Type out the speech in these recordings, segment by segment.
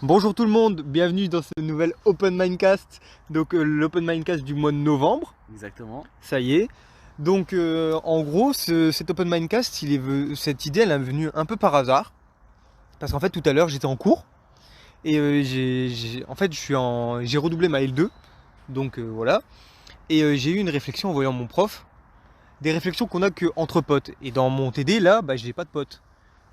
Bonjour tout le monde, bienvenue dans ce nouvel Open Mindcast, donc l'Open Mindcast du mois de novembre, Exactement. ça y est. Donc en gros, cet Open Mindcast, cette idée elle est venue un peu par hasard, parce qu'en fait tout à l'heure j'étais en cours, et en fait j'ai redoublé ma L2, donc voilà, et j'ai eu une réflexion en voyant mon prof, des réflexions qu'on a que entre potes, et dans mon TD là, j'ai pas de potes.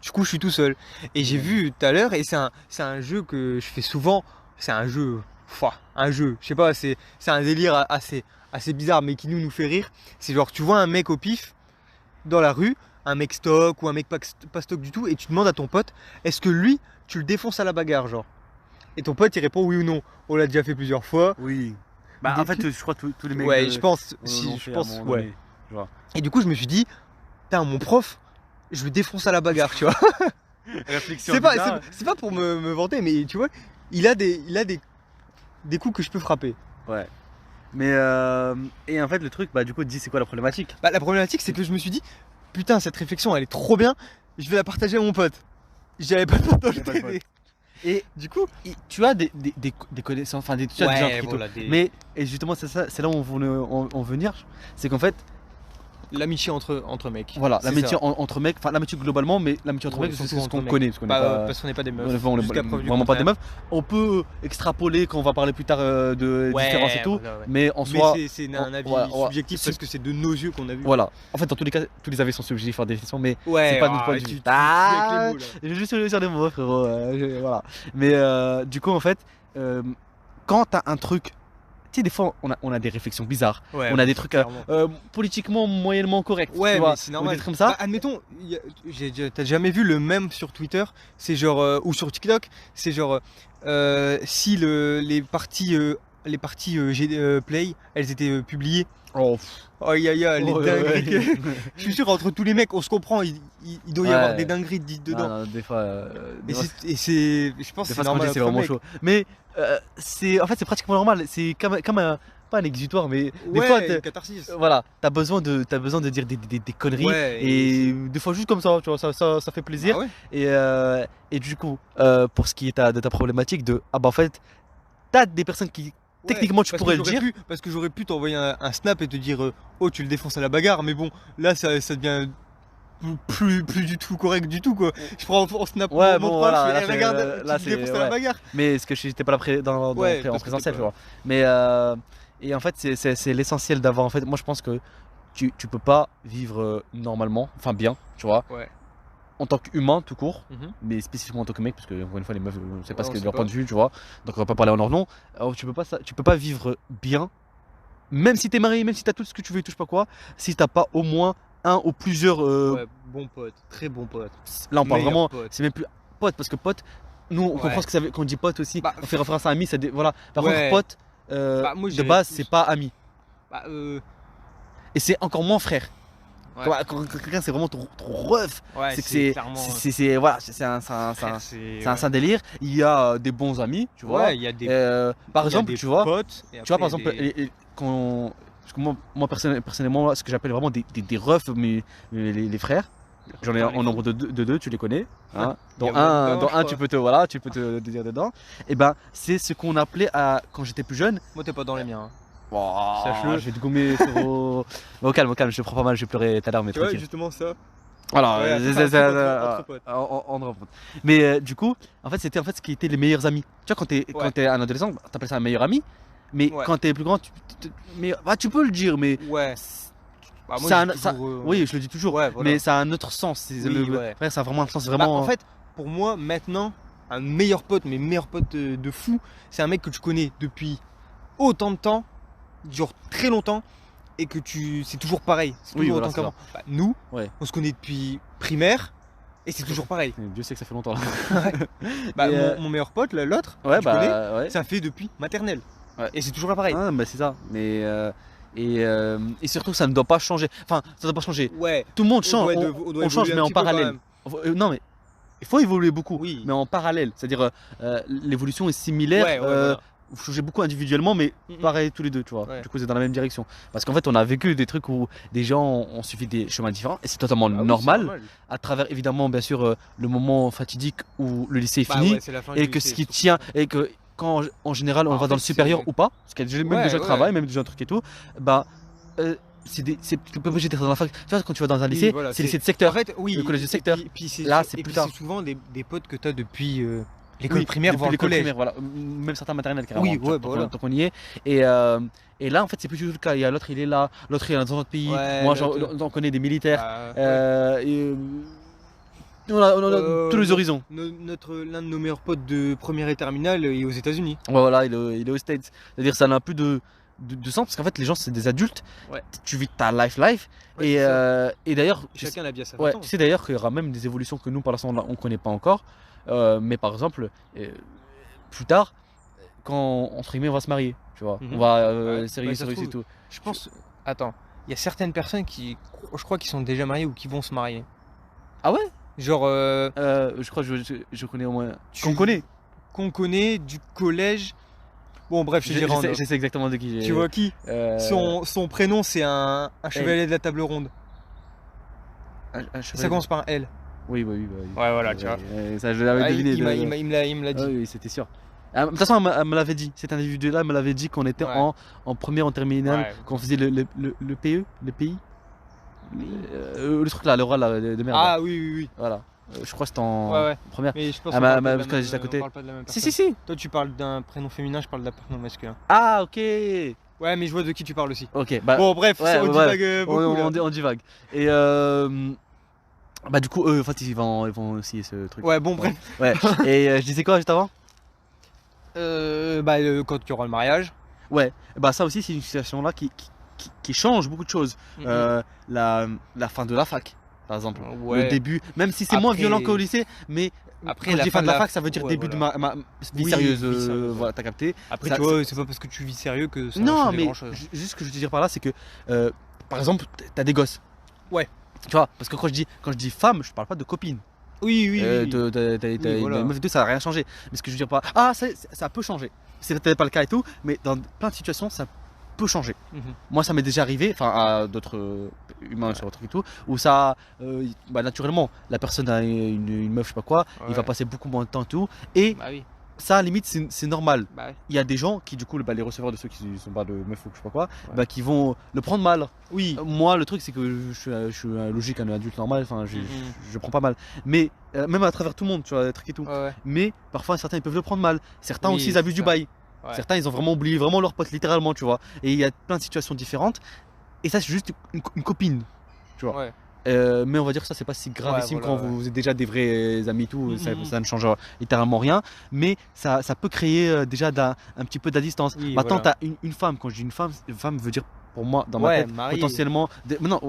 Du coup, je suis tout seul. Et j'ai vu tout à l'heure, et c'est un jeu que je fais souvent. C'est un jeu, je sais pas, c'est un délire assez bizarre, mais qui nous fait rire. C'est genre, tu vois un mec au pif dans la rue, un mec stock ou un mec pas stock du tout, et tu demandes à ton pote, est-ce que lui, tu le défonces à la bagarre, genre. Et ton pote, il répond oui ou non. On l'a déjà fait plusieurs fois. Oui. Bah en fait, je crois que tous les mecs Ouais, je pense, l'ont je fait à un pense, moment ouais. donné. Je vois. Et du coup, je me suis dit, putain, mon prof, je le défonce à la bagarre, tu vois. Réflexion C'est pas, bizarre. c'est pas pour me vanter, mais tu vois, il a des coups que je peux frapper. Ouais. Mais et en fait le truc, bah du coup, dis c'est quoi la problématique? Bah, la problématique, c'est que je me suis dit, putain, cette réflexion, elle est trop bien, je vais la partager à mon pote. J'avais pas de pote dans le J'avais pas de TD. Et Du coup, tu as des connaissances, enfin tu as des gens qui voilà, Mais et justement c'est là où on veut venir, c'est qu'en fait l'amitié entre mecs. voilà, c'est l'amitié ça. entre mecs, enfin l'amitié globalement, mais l'amitié entre Ouais, mecs c'est surtout ce qu'on entre connaît mecs. parce qu'on n'est pas Parce qu'on n'est pas des meufs. on est Jusqu'à preuve du vraiment pas des contraire. meufs. On peut extrapoler quand on va parler plus tard de Ouais, différences et tout, voilà, ouais. mais en Mais soi, c'est un avis voilà, subjectif parce que c'est de nos yeux qu'on a vu. voilà. En fait, dans tous les cas, tous les avis sont subjectifs par définition, mais Ouais, c'est pas notre point de vue. tu avec les mots là. Je vais juste sur des mots, frérot. Voilà. Mais du coup, en fait, quand t'as un truc, tu sais, des fois, on a des réflexions bizarres. Ouais, On a des trucs clairement. politiquement moyennement corrects. Ouais, tu vois, mais c'est ou normal. des trucs comme ça. Bah, admettons, t'as jamais vu le mème sur Twitter, c'est genre ou sur TikTok, c'est genre si les parties Play, elles étaient publiées. Oh, pff. Oh ya ya, les Ouais, dingueries ouais. Je suis sûr entre tous les mecs, on se comprend, il doit y Ouais. avoir des dingueries dites dedans. Non, des fois, Et je pense des que c'est fois, ce qu'on normal dit, c'est entre vraiment mecs. chaud. Mais en fait, c'est pratiquement normal. C'est comme un, pas un exutoire, mais des Ouais, fois, une catharsis. voilà, t'as besoin de dire des conneries Ouais, et des fois juste comme ça, tu vois, ça fait plaisir. Ah ouais. Et du coup, pour ce qui est de ta problématique en fait, t'as des personnes qui techniquement tu parce que pourrais le dire. parce que j'aurais pu t'envoyer un snap et te dire oh tu le défonces à la bagarre, mais bon là ça devient plus du tout correct du tout quoi. Je prends en snap Ouais, mon bon, prof, voilà, je là, fais, c'est, regarde, là, tu le défonces c'est, à la ouais. bagarre. Mais ce que j'étais pas là Ouais, en parce que présentiel, t'es tu pas- vois. Mais et en fait, c'est l'essentiel d'avoir. En fait, moi, je pense que tu peux pas vivre normalement, enfin bien, tu vois, Ouais. en tant qu'humain tout court, Mhm. mais spécifiquement en tant que mec, parce que encore une fois les meufs, c'est pas Ouais, ce on que sait leur pas. point de vue, tu vois. Donc on va pas parler en leur nom. Alors, tu peux pas vivre bien, même si t'es marié, même si t'as tout ce que tu veux, et touche pas quoi, si t'as pas au moins un ou plusieurs. Ouais, bon pote, très bon pote. Là on parle Meilleur vraiment, pote. c'est même plus pote parce que pote, nous on Ouais. comprend ce que ça veut quand on dit pote aussi. Bah, On fait référence à ami, voilà. Par Ouais. contre pote, Moi, de j'irais base plus. c'est pas ami, Bah, et c'est encore moins frère. ouais. Quand quelqu'un c'est vraiment trop ref, Ouais, c'est que c'est clairement. voilà, c'est un délire. Il y a des bons amis, tu vois. Ouais, il y a des Par il y a exemple, des tu vois, potes, et par après, exemple, des- parce que moi personnellement, ce que j'appelle vraiment des refs, mais les frères, j'en ai Dans les en nombre de deux, tu les connais. Hein. Il y a Dans moi un, dedans, je tu crois. peux tu peux te dire dedans. Et ben, c'est ce qu'on appelait quand j'étais plus jeune. Moi, t'es pas dans les miens. Hein. Oh, Sache-le. je vais te gommer, frérot. Mais au calme, je te prends pas mal, je vais pleurer tout à l'heure, mais Tu vois, tranquille. justement ça. Voilà, Ouais, entre potes. on rencontre. Mais du coup, en fait, c'était ce qui était les meilleurs amis. Tu vois, quand t'es un adolescent, t'appelles ça un meilleur ami. Mais Ouais. quand t'es plus grand, tu peux le dire, mais Ouais. Bah, moi, ça, je dis toujours, oui, je le dis toujours. ouais, voilà. Mais ça a un autre sens. Oui, ouais. Frère, ça a vraiment un sens Bah, vraiment. en fait, pour moi, maintenant, un meilleur pote, mes meilleurs potes de fou, c'est un mec que tu connais depuis autant de temps, genre très longtemps, et que c'est toujours pareil. C'est Oui, toujours voilà, autant c'est qu'avant. Bah, nous, Ouais. on se connaît depuis primaire, et c'est toujours pareil. Dieu sait que ça fait longtemps là. Bah, Et, mon meilleur pote, là, l'autre, ouais, que tu connais, ouais. ça fait depuis maternelle. Ouais. Et c'est toujours pareil. Ah, bah c'est ça. Mais et surtout, ça ne doit pas changer. Enfin, ça ne doit pas changer. Ouais. Tout le monde change. On doit On change, évoluer mais un en petit peu, quand parallèle. même. Non, mais il faut évoluer beaucoup, Oui. mais en parallèle. C'est-à-dire, l'évolution est similaire. Ouais, voilà. vous changez beaucoup individuellement, mais pareil tous les deux, tu vois. Ouais. Du coup, c'est dans la même direction. Parce qu'en fait, on a vécu des trucs où des gens ont suivi des chemins différents, et c'est totalement Ah oui, c'est normal, à travers évidemment, bien sûr, le moment fatidique où le lycée est Bah fini, ouais, c'est la fin et du que ce lycée, qui surtout. tient, et que quand en général on Bah, en va dans le fait, supérieur c'est- ou pas, parce qu'il y a même Ouais, déjà le ouais. travail, même déjà un truc et tout, bah, t'es pas obligé d'être dans la fac. Tu vois, quand tu vas dans un Oui, lycée, voilà, c'est lycée de En secteur. fait, oui. Le collège de et secteur. puis Là, c'est plus tard. c'est souvent des potes que tu as depuis l'école Oui, primaire, depuis voire le l'école collège. primaire, voilà. Même certains maternelles carrément. Oui, tu vois, ouais, bah voilà. tant qu'on y est. Et là, en fait, c'est plus du tout le cas. Il y a l'autre, il est là, l'autre, il est dans un autre pays. Ouais, Moi, l'autre- j'en connais des militaires. Bah, ouais. On a tous les horizons. L'un de nos meilleurs potes de première et terminale est aux États-Unis. Ouais, voilà, il est aux States. C'est-à-dire, ça n'a un peu de sens parce qu'en fait, les gens, c'est des adultes. Ouais. Tu vis ta life. Ouais, c'est ça. Et d'ailleurs, Chacun a bien sa ouais, façon. tu sais d'ailleurs qu'il y aura même des évolutions que nous, par l'instant, on ne connaît pas encore. Mais par exemple, plus tard, quand entre guillemets on va se marier, tu vois, Mhm. on va Ouais, sérieux bah, sur ça se réussir et trouve. tout. Je pense. Attends, il y a certaines personnes qui, je crois, qui sont déjà mariées ou qui vont se marier. Ah ouais. Genre, Je crois que je connais au moins. Tu- Qu'on connaît. qu'on connaît du collège. Bon, bref, je dirais en off. Je sais exactement de qui j'ai. Tu vois qui? euh, Son prénom, c'est un chevalier de la table ronde. un chevalier- Ça commence par un L. Oui. Ouais, voilà, tu vois. Ça, je l'avais Ah, deviné. il me l'a dit. Ah oui, c'était sûr. Ah, de toute façon, elle me l'avait dit. Cet individu-là me l'avait dit qu'on était Ouais. en première, en terminale, Ouais. qu'on faisait le PE, le pays. Le truc là, l'oral là, de merde. là. Ah oui. Voilà. Je crois que c'était en Ouais. première. Mais je pense Ah, qu'on ma- parle pas ma- de la parce qu'elle même- est juste à côté. on parle pas de la même Si, personne. si. Toi, tu parles d'un prénom féminin, je parle d'un prénom masculin. Ah, ok. Ouais, mais je vois de qui tu parles aussi. Ok, bah. Bon, bref, ouais, on ouais, divague beaucoup là. on divague. Et bah, du coup, eux, en fait, ils vont aussi ce truc. Ouais, bon, bref. Ouais. Et je disais quoi juste avant? Quand il y aura le mariage. Ouais. Bah, ça aussi, c'est une situation là qui change beaucoup de choses. La fin de la fac, par exemple. Ouais. Le début, même si c'est moins Après- violent qu'au lycée, mais Après, quand je la dis fin fin de de la la- fac, ça veut dire ouais, début voilà. de ma vie Oui, sérieuse. vie sérieuse, Voilà, t'as capté. Après, Ça- tu vois, c'est pas parce que tu vis sérieux que ça va Non, changer mais grand-chose. juste ce que je veux te dire par là, c'est que par exemple, t'as des gosses. Ouais. Tu vois, parce que quand je dis femme, je parle pas de copine. Oui. T'as voilà. une meuf et tout, ça n'a rien changé. Mais ce que je veux dire par là, ah, ça peut changer. C'est peut-être pas le cas et tout, mais dans plein de situations, ça peut changer. Mhm. Moi, ça m'est déjà arrivé, enfin à d'autres humains sur le truc et tout, où ça, bah, naturellement, la personne a une meuf, je sais pas quoi, il va Ouais. passer beaucoup moins de temps et tout, et Bah oui. ça, à la limite, c'est normal. Bah, Il y a des gens qui, du coup, bah, les receveurs de ceux qui sont pas de meufs ou je sais pas quoi, Ouais. bah, qui vont le prendre mal. oui. Moi, le truc, c'est que je suis logique, un adulte normal, enfin, Mhm. je prends pas mal. Mais même à travers tout le monde, tu vois, des trucs et tout. Ouais. Mais parfois, certains, ils peuvent le prendre mal. Certains Oui, aussi, ils abusent c'est du ça. bail. Ouais. Certains, ils ont vraiment oublié vraiment leur pote, littéralement, tu vois. Et il y a plein de situations différentes. Et ça, c'est juste une copine. vois. Ouais. Mais on va dire que ça, c'est pas si gravissime Ouais, voilà, quand vous êtes déjà des vrais amis et tout. Mhm. Ça ne change littéralement rien. Mais ça peut créer déjà un petit peu de la distance. Oui, Maintenant, voilà. tu as une femme. Quand je dis une femme veut dire, pour moi, dans ma Ouais, tête, mariée. potentiellement. Non,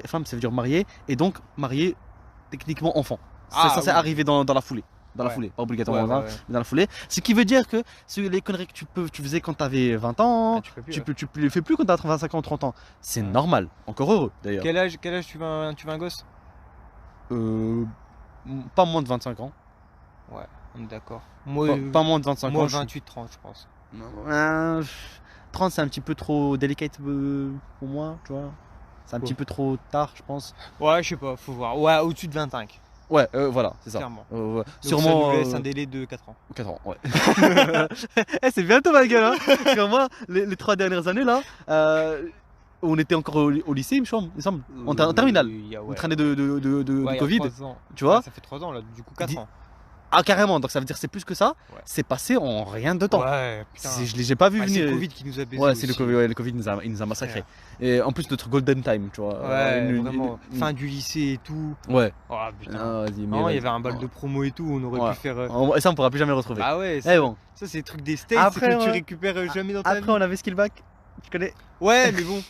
femme, ça veut dire mariée. Et donc, mariée, techniquement, enfant. Ah, Ça, c'est oui. arrivé dans la foulée. Dans la Ouais. foulée, pas obligatoirement, Ouais, hein, mais dans la foulée. Ce qui veut dire que les conneries que tu faisais quand tu avais 20 ans, Ah, tu peux plus, tu les fais plus quand tu as 25 ans, 30 ans. C'est Ouais. normal. Encore heureux, d'ailleurs. Quel âge tu veux un gosse? Pas moins de 25 ans. On est d'accord. Moi, Pas moins de 25 moi ans. 28-30, je pense. 30, c'est un petit peu trop délicate pour moi, tu vois. C'est un Quoi petit peu trop tard, je pense. Ouais, je sais pas, faut voir. Ouais, au-dessus de 25, Ouais, voilà, c'est ça. clairement. Ouais. Donc ça Sûrement. nous laisse un délai de 4 ans. 4 ans, ouais. Eh, c'est bientôt ma gueule, hein. Parce que moi, les 3 dernières années là, on était encore au lycée, il me semble. En terminale. On traînait de Covid, tu vois. Ça fait 3 ans là, du coup 4 ans. Ah, carrément, donc ça veut dire que c'est plus que ça. Ouais. C'est passé en rien de temps. Ouais, putain. J'ai pas vu Ah, c'est venir. le Covid qui nous a baisé. Ouais, c'est le aussi. Covid, le Covid il nous a massacrés. Et en plus, notre golden time, tu vois. Ouais, vraiment. Fin du lycée et tout. Ouais. Oh putain. Ah, vas-y, mais Non, il y vas-y. avait un bal de promo et tout, on aurait Ouais. pu faire. Et ça, on pourra plus jamais le retrouver. Ah ouais, Eh bon. ça c'est le truc des States Après, que tu ouais. récupères jamais dans ta Après, vie. on avait Skillback. Tu connais? Ouais, mais bon.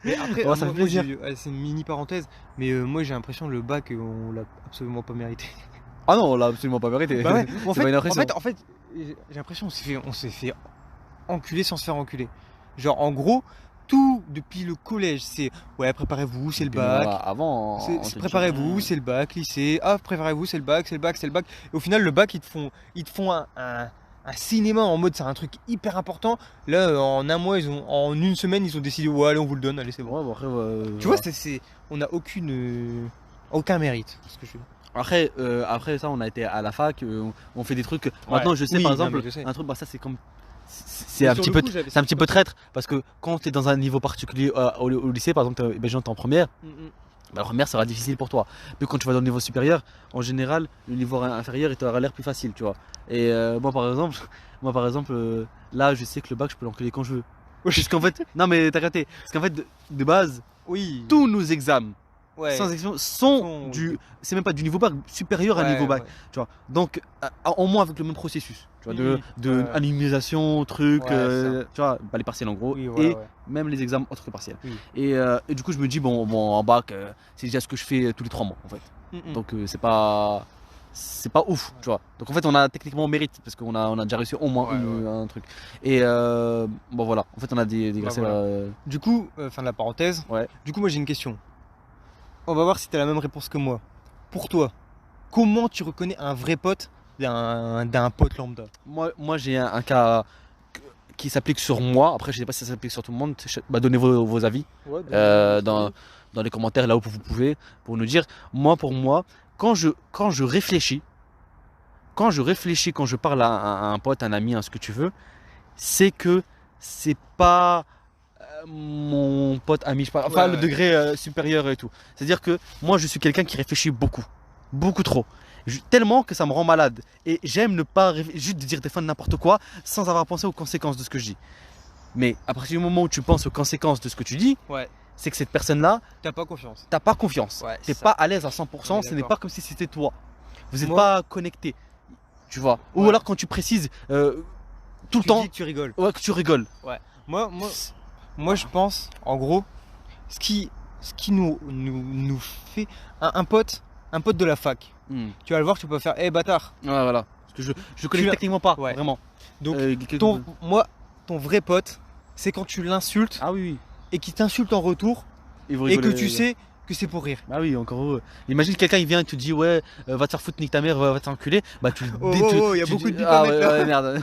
Mais après, Oh, ça fait plaisir. c'est une mini parenthèse, mais moi j'ai l'impression que le bac, on l'a absolument pas mérité. Ah non, on l'a absolument pas mérité. Bah ouais, en C'est pas une impression. fait, j'ai l'impression qu'on s'est fait enculer sans se faire enculer. Genre, en gros, tout depuis le collège, c'est ouais, préparez-vous, c'est le Puis, bac. avant, on te dit, Préparez-vous, c'est le bac, lycée. Ah, préparez-vous, c'est le bac. Et au final, le bac, ils te font un un cinéma en mode c'est un truc hyper important. Là, en un mois, en une semaine, ils ont décidé, ouais, allez, on vous le donne, allez, c'est bon. Ouais, bon, après, Tu vois, on n'a aucun mérite. Ce que je fais. Après ça, on a été à la fac, on fait des trucs. Maintenant, je sais Oui, par non, exemple, mais je sais. un truc, bah ça c'est comme. C'est Mais un sur petit le peu, coup, j'avais c'est un cette petit peu traître parce que quand tu es dans un niveau particulier au lycée, par exemple, t'es en première, bah, la première sera difficile pour toi. Mais quand tu vas dans le niveau supérieur, en général, le niveau inférieur il t'aura l'air plus facile, tu vois. Et moi par exemple, là je sais que le bac je peux l'enculer quand je veux. Parce qu'en fait, non mais t'as capté, parce qu'en fait de base, Oui. tous nos examens, Ouais. sans exception, sont c'est même pas du niveau bac, supérieur à Ouais, niveau bac, ouais. tu vois. Donc, au moins avec le même processus, tu vois, de Ouais. animation, truc, Ouais, tu vois, bah, les partiels en gros, Oui, voilà, et ouais. même les examens autres que partiels. Oui. Et du coup, je me dis, bon en bac, c'est déjà ce que je fais tous les 3 mois, en fait. Donc, c'est pas ouf, tu vois. Donc en fait, on a techniquement mérite parce qu'on a déjà réussi au moins un truc. Et bon voilà, en fait, on a dégraissé voilà. Du coup, fin de la parenthèse. Ouais. Du coup, moi j'ai une question. On va voir si tu as la même réponse que moi. Pour toi, comment tu reconnais un vrai pote d'un pote lambda? Moi j'ai un cas qui s'applique sur moi. Après, je sais pas si ça s'applique sur tout le monde. Bah, donnez vos avis dans les commentaires là où vous pouvez pour nous dire. Pour moi, quand je réfléchis, quand je parle à un pote, un ami, ce que tu veux, c'est que c'est pas mon pote ami, le degré supérieur et tout. C'est-à-dire que moi je suis quelqu'un qui réfléchit beaucoup trop. Tellement que ça me rend malade. Et j'aime ne pas juste dire des fois n'importe quoi sans avoir pensé aux conséquences de ce que je dis. Mais à partir du moment où tu penses aux conséquences de ce que tu dis, c'est que cette personne-là, t'as pas confiance. T'as pas confiance. Ouais, t'es pas à l'aise à 100%, ce n'est pas comme si c'était toi. Vous n'êtes pas connecté. Tu vois. Ou alors quand tu précises tout le temps. Tu dis que tu rigoles. Ouais, que tu rigoles. Ouais. Moi je pense, en gros, ce qui nous fait un pote de la fac. Tu vas le voir, tu peux faire hey bâtard. Ouais, voilà. Parce que je connais techniquement pas, vraiment. Donc ton vrai pote, c'est quand tu l'insultes. Ah oui. Et qu'il t'insulte en retour et que tu sais que c'est pour rire. Ah oui, encore heureux. Imagine quelqu'un il vient et te dit ouais, va te faire foutre, nique ta mère, va t'enculer. Bah tu il y a beaucoup de bip à mettre là. Merde.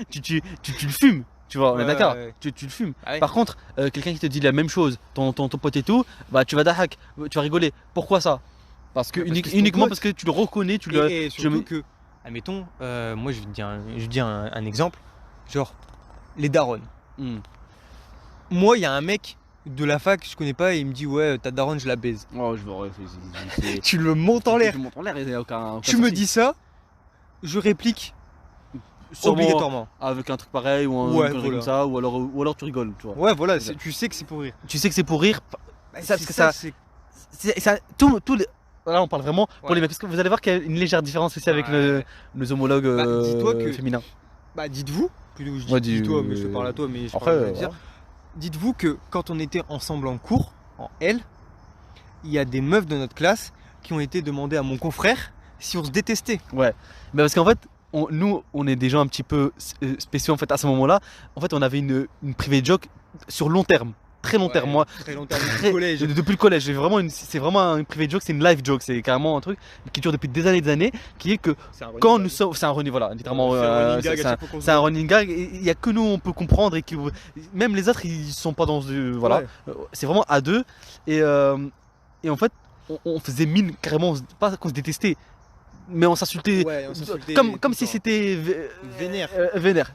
tu le fumes. Tu vois, on est d'accord. Tu le fumes. Par contre, quelqu'un qui te dit la même chose, ton pote et tout, bah tu vas dahak, tu vas rigoler. Pourquoi ça? Parce que uniquement parce que tu le reconnais, et surtout que, admettons, moi je vais te dire un exemple, genre les darons. Moi, il y a un mec de la fac que je connais pas et il me dit ouais, ta daronne, je la baise. Oh, je veux tu le montes en l'air. Tu le montes en l'air, il n'y a aucun tu me dis ça, je réplique obligatoirement. Avec un truc pareil ou un truc comme ça, ou alors tu rigoles, tu vois. Ouais, voilà, tu sais que c'est pour rire. Tu sais que c'est pour rire. Parce que ça, là, on parle vraiment pour les mecs. Parce que vous allez voir qu'il y a une légère différence aussi avec nos homologues féminins. Bah, dites-vous. Plutôt, je dis toi, mais je te parle à toi, mais je parle dire. Dites-vous que quand on était ensemble en cours, en L, il y a des meufs de notre classe qui ont été demandées à mon confrère si on se détestait. Ouais, mais parce qu'en fait, nous, on est des gens un petit peu spéciaux en fait à ce moment-là. En fait, on avait une private joke sur long terme. Très long terme, moi. Très long terme, depuis le collège. Depuis le collège, c'est vraiment une private joke, c'est une live joke, c'est carrément un truc qui dure depuis des années, qui est que quand nous sommes, c'est un running, voilà, littéralement, c'est un running gag. Il n'y a que nous on peut comprendre et que même les autres ils sont pas dans voilà, c'est vraiment à deux et en fait on faisait mine carrément, pas qu'on se détestait, mais on s'insultait, comme si c'était vénère,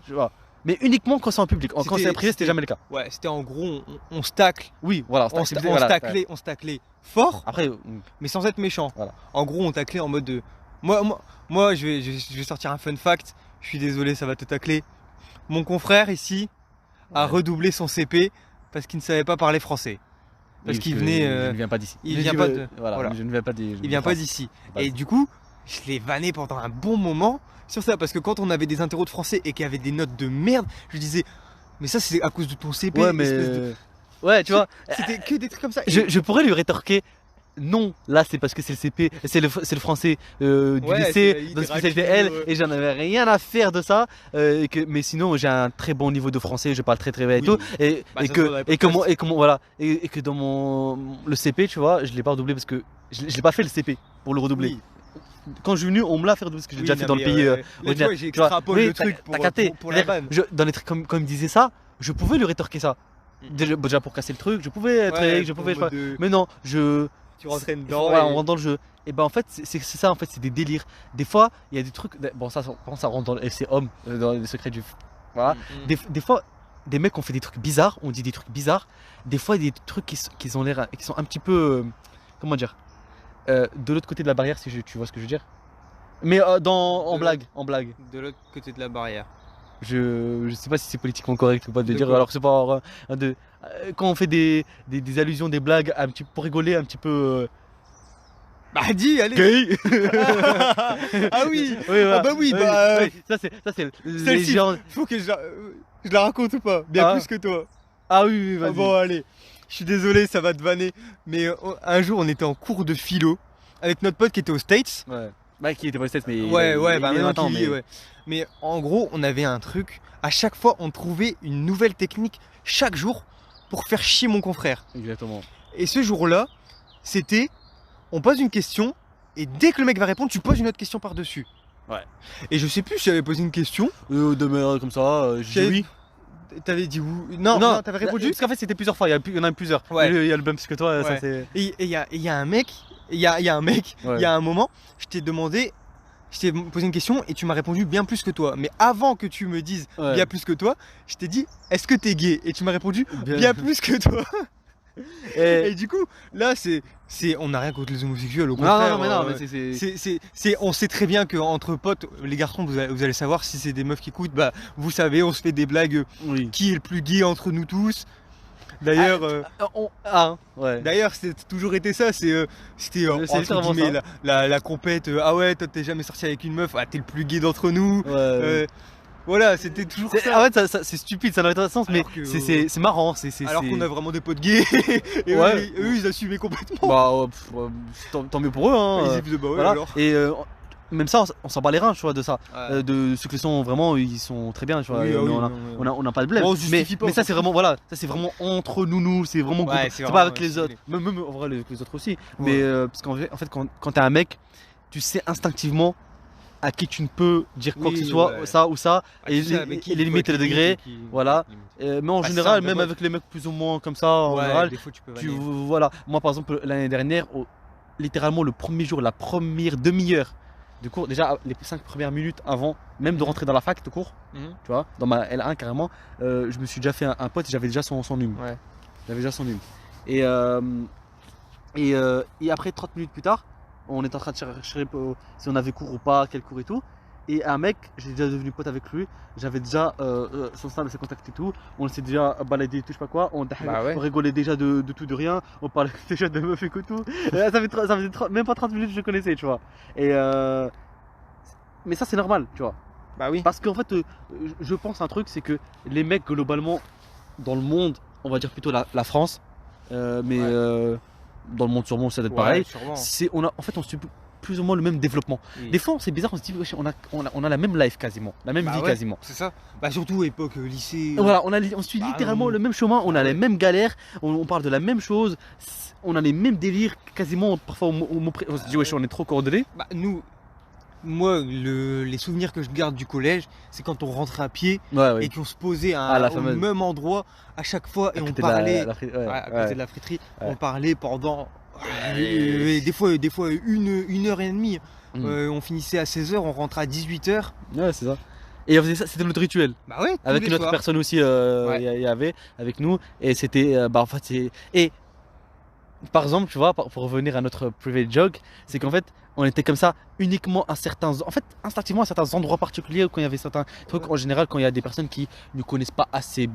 tu vois. Mais uniquement quand c'est en public. Quand c'est en privé, c'était jamais le cas. Ouais, c'était en gros, on se tacle. Oui, voilà, on se taclait fort. Après, mais sans être méchant. Voilà. En gros, on taclait en mode de. Moi, je vais sortir un fun fact. Je suis désolé, ça va te tacler. Mon confrère ici a redoublé son CP parce qu'il ne savait pas parler français. Parce qu'il venait. Je ne viens pas d'ici. Il vient pas de. Voilà. Je ne viens pas d'ici. Il vient pas d'ici. Et du coup, je l'ai vanné pendant un bon moment sur ça, parce que quand on avait des interros de français et qu'il y avait des notes de merde, je disais mais ça c'est à cause de ton CP. Ouais, mais ouais, tu vois, c'était que des trucs comme ça. Je pourrais lui rétorquer non, là c'est parce que c'est le CP, c'est le français du lycée, de spécialité L, et j'en avais rien à faire de ça. Mais sinon j'ai un très bon niveau de français, je parle très bien et tout, et que dans le CP, tu vois, je l'ai pas redoublé parce que je l'ai pas fait le CP pour le redoubler. quand je suis venu, on me l'a fait parce que j'ai déjà fait dans le pays. là, tu vois, j'extrapole le truc pour la vanne. Dans les trucs comme il disait ça, je pouvais lui rétorquer ça. Déjà pour casser le truc, je pouvais être, je pouvais. Mais non, tu rentrais dedans. Voilà, on rentre dans le jeu. Et ben en fait, c'est ça en fait, c'est des délires. Des fois, il y a des trucs. Bon, ça rentre dans le FC Homme, dans les secrets du. Voilà. Des fois, des mecs ont fait des trucs bizarres, on dit des trucs bizarres. Des fois, il y a des trucs qui ont l'air, qui sont un petit peu, comment dire, de l'autre côté de la barrière, si tu vois ce que je veux dire. Mais en blague. De l'autre côté de la barrière. Je sais pas si c'est politiquement correct ou pas de dire. Alors c'est pas quand on fait des allusions, des blagues un petit pour rigoler un petit peu. Bah dis, allez. Gay. Ah oui. Ah bah oui. Ça c'est légende. Faut que je la raconte ou pas. Bien plus que toi. Ah oui, vas-y. Bon allez. Je suis désolé, ça va te vanner. Mais un jour, on était en cours de philo avec notre pote qui était aux States. Ouais. Bah qui était pas aux States, mais. Mais en gros, on avait un truc. À chaque fois, on trouvait une nouvelle technique chaque jour pour faire chier mon confrère. Exactement. Et ce jour-là, c'était, on pose une question et dès que le mec va répondre, tu poses une autre question par-dessus. Ouais. Et je sais plus si j'avais posé une question. De comme ça, j'ai dit oui. T'avais dit oui. Non, t'avais répondu. Parce qu'en fait, c'était plusieurs fois. Il y en a plusieurs. Ouais. Il y a le même que toi. Ouais. Ça, c'est... Et il y a un mec. Il y a un moment, je t'ai posé une question et tu m'as répondu bien plus que toi. Mais avant que tu me dises bien plus que toi, je t'ai dit est-ce que t'es gay? Et tu m'as répondu bien plus que toi. Et du coup, là, on n'a rien contre les homosexuels, au contraire. Non, mais on sait très bien qu'entre potes, les garçons, vous allez savoir si c'est des meufs qui écoutent, bah, vous savez, on se fait des blagues. Qui est le plus gay entre nous tous? D'ailleurs, D'ailleurs, c'est toujours été ça. C'était entre guillemets la compète. Ah ouais, toi t'es jamais sorti avec une meuf. Ah, t'es le plus gay d'entre nous. Voilà, c'était toujours ça. Ah ouais, c'est stupide, ça n'a pas de sens, mais c'est marrant. Alors qu'on a vraiment des potes gays. Et eux, ils assumaient complètement. Bah, tant mieux pour eux. Hein. Voilà. Alors. Et même ça, on s'en bat les reins, tu vois, de ça. De ceux qui sont vraiment, ils sont très bien, tu vois. On n'a pas de blême. Mais ça, c'est vraiment, voilà, ça c'est vraiment entre nous, c'est vraiment. C'est pas avec les autres. Même en vrai, les autres aussi. Mais parce qu'en fait, quand t'es un mec, tu sais instinctivement à qui tu ne peux dire quoi que ce soit, ça ou ça, et les limites et les degrés, voilà. Mais en général, même avec les mecs plus ou moins comme ça, en général, des fois, tu peux voilà. Moi, par exemple, l'année dernière, littéralement le premier jour, la première demi-heure de cours, déjà les 5 premières minutes avant même de rentrer dans la fac de cours, tu vois, dans ma L1 carrément, je me suis déjà fait un pote et j'avais déjà son hume. J'avais déjà son hume. Et après 30 minutes plus tard, on était en train de chercher si on avait cours ou pas, quel cours et tout. Et un mec, j'ai déjà devenu pote avec lui, j'avais déjà son stade, ses contacts et tout, on s'est déjà baladé, tout je sais pas quoi, on rigolait déjà de tout, de rien, on parlait déjà de meufs et tout. Ça faisait même pas 30 minutes que je le connaissais, tu vois. Mais ça c'est normal, tu vois. Bah oui. Parce qu'en fait, je pense un truc, c'est que les mecs globalement, dans le monde, on va dire plutôt la France, dans le monde sûrement ça doit être pareil. En fait on suit plus ou moins le même développement. Des fois c'est bizarre, on se dit on a la même life quasiment, la même vie quasiment. C'est ça. Bah surtout époque lycée. Voilà, on suit littéralement le même chemin, on a les mêmes galères, on parle de la même chose, on a les mêmes délires quasiment. Parfois on se dit wesh on est trop coordonnés. Bah moi, les souvenirs que je garde du collège, c'est quand on rentrait à pied et qu'on se posait au même endroit à chaque fois et on parlait à côté de la friterie. On parlait pendant des fois 1h30. On finissait à 16h, on rentrait à 18h. Ouais, c'est ça. Et on faisait ça, c'était notre rituel. Bah ouais. Avec une autre personne aussi, il y avait avec nous, et c'était en fait et par exemple, tu vois, pour revenir à notre private joke, c'est qu'en fait, on était comme ça uniquement instinctivement à certains endroits particuliers, quand il y avait certains trucs. En général, quand il y a des personnes qui ne connaissent pas assez,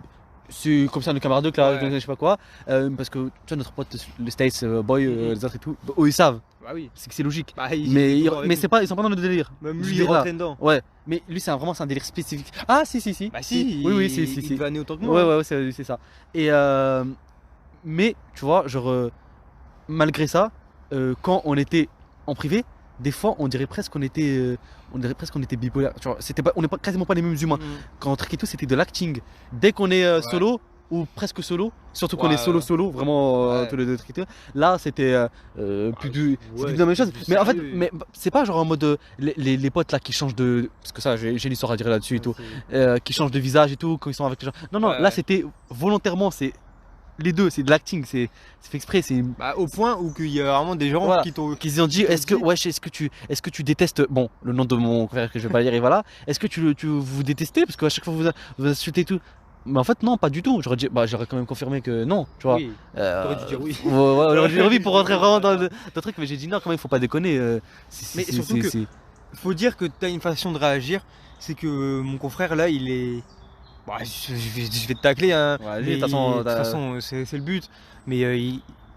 comme ça, nos camarades là, je sais pas quoi, parce que tu vois, notre pote, le States Boy, les autres et tout, eux ils savent. Bah oui. C'est logique. Bah, mais ils sont pas dans le délire. Même lui, il rentrait dedans. Ouais. Mais lui, c'est un délire spécifique. Ah, si. Bah si. Oui, il va aller autant que moi. Ouais, c'est ça. Et mais tu vois, genre malgré ça, quand on était en privé, des fois on dirait presque qu'on était bipolaire. Tu vois, on n'est quasiment pas les mêmes humains. Quand on trique et tout, c'était de l'acting. Dès qu'on est solo, ou presque solo, surtout qu'on est solo, vraiment tous les deux tritures. Là, c'était plus du la même chose. Mais en fait, c'est pas genre en mode les potes là qui changent de. Parce que ça, j'ai une histoire à dire là-dessus et tout. Qui changent de visage et tout, quand ils sont avec les gens. Non, là, c'était volontairement, c'est. Les deux, c'est de l'acting, c'est fait exprès, c'est au point où il y a vraiment des gens qui se ont dit est-ce que tu détestes le nom de mon frère que je vais pas lire et voilà, est-ce que vous détestez parce qu'à chaque fois vous insultez tout. Mais en fait non, pas du tout. J'aurais dit j'aurais quand même confirmé que non, tu vois. Oui. T'aurais dû dire oui. J'aurais dû dire oui pour rentrer vraiment dans le truc, mais j'ai dit non quand même, il faut pas déconner. Mais surtout que faut dire que t'as une façon de réagir, c'est que mon confrère là, il est je vais te tacler, hein. De toute façon, c'est le but. Mais